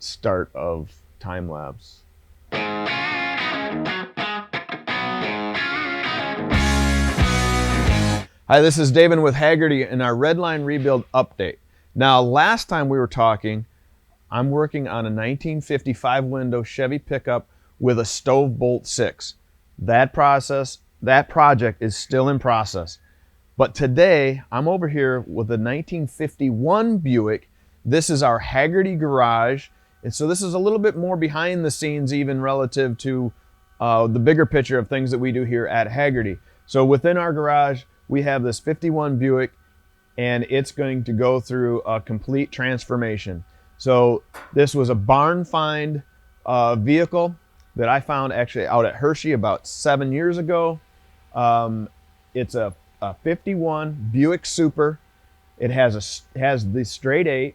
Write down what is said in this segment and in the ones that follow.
start of time lapse. Hi, this is David with Hagerty in our Redline rebuild update. Now, last time we were talking, I'm working on a 1955 window Chevy pickup with a stove bolt 6. That project is still in process. But today, I'm over here with a 1951 Buick. This is our Hagerty garage. And so this is a little bit more behind the scenes, even relative to the bigger picture of things that we do here at Hagerty. So within our garage, we have this 51 Buick, and it's going to go through a complete transformation. So this was a barn find vehicle that I found actually out at Hershey about 7 years ago. It's a 51 Buick Super. It has the straight-8.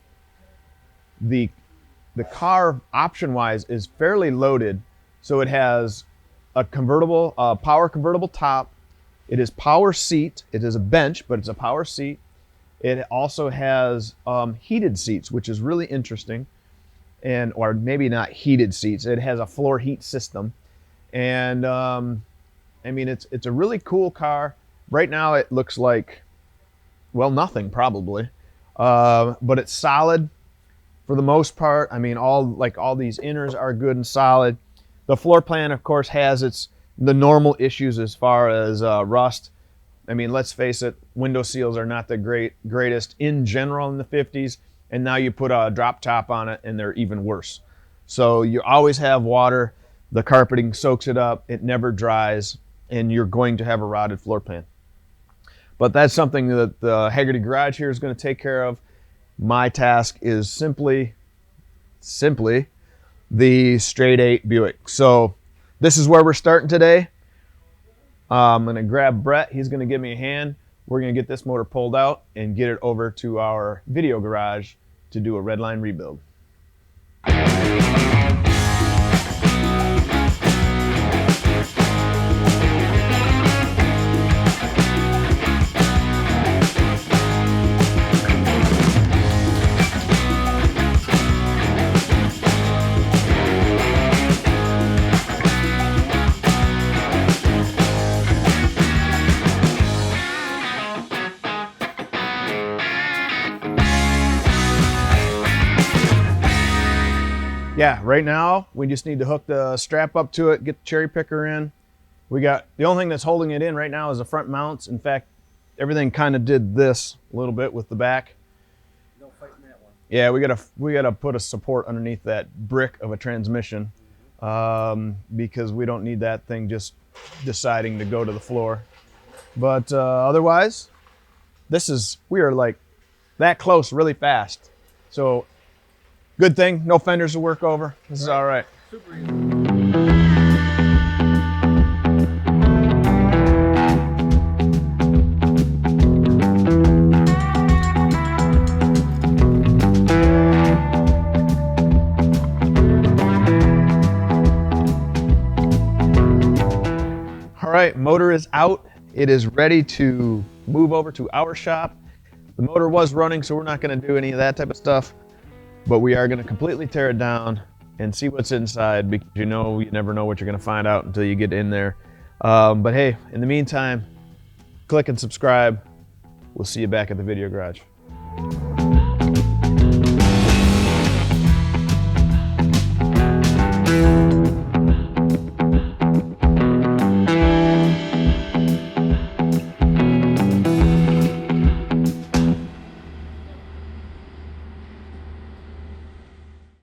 The car option-wise is fairly loaded. So it has a convertible, power convertible top. It is power seat. It is a bench, but it's a power seat. It also has heated seats, which is really interesting, or maybe not heated seats. It has a floor heat system, and I mean it's a really cool car. Right now it looks like, well, nothing probably, but it's solid for the most part. I mean, all these inners are good and solid. The floor plan, of course, has the normal issues as far as rust. I mean, let's face it, window seals are not the greatest in general in the 50s, and now you put a drop top on it and they're even worse. So you always have water, the carpeting soaks it up, it never dries, and you're going to have a rotted floor plan. But that's something that the Hagerty garage here is going to take care of. My task is simply the straight-8 Buick. So this is where we're starting today. I'm going to grab Brett. He's going to give me a hand. We're going to get this motor pulled out and get it over to our video garage to do a Redline rebuild. Yeah, right now we just need to hook the strap up to it, get the cherry picker in. The only thing that's holding it in right now is the front mounts. In fact, everything kind of did this a little bit with the back. No fighting that one. Yeah, we gotta put a support underneath that brick of a transmission, because we don't need that thing just deciding to go to the floor. But otherwise, we are like that close really fast. So good thing, no fenders to work over. This is all right. Super easy. All right, motor is out. It is ready to move over to our shop. The motor was running, so we're not going to do any of that type of stuff. But we are going to completely tear it down and see what's inside, because you never know what you're going to find out until you get in there. But hey, in the meantime, click and subscribe. We'll see you back at the video garage.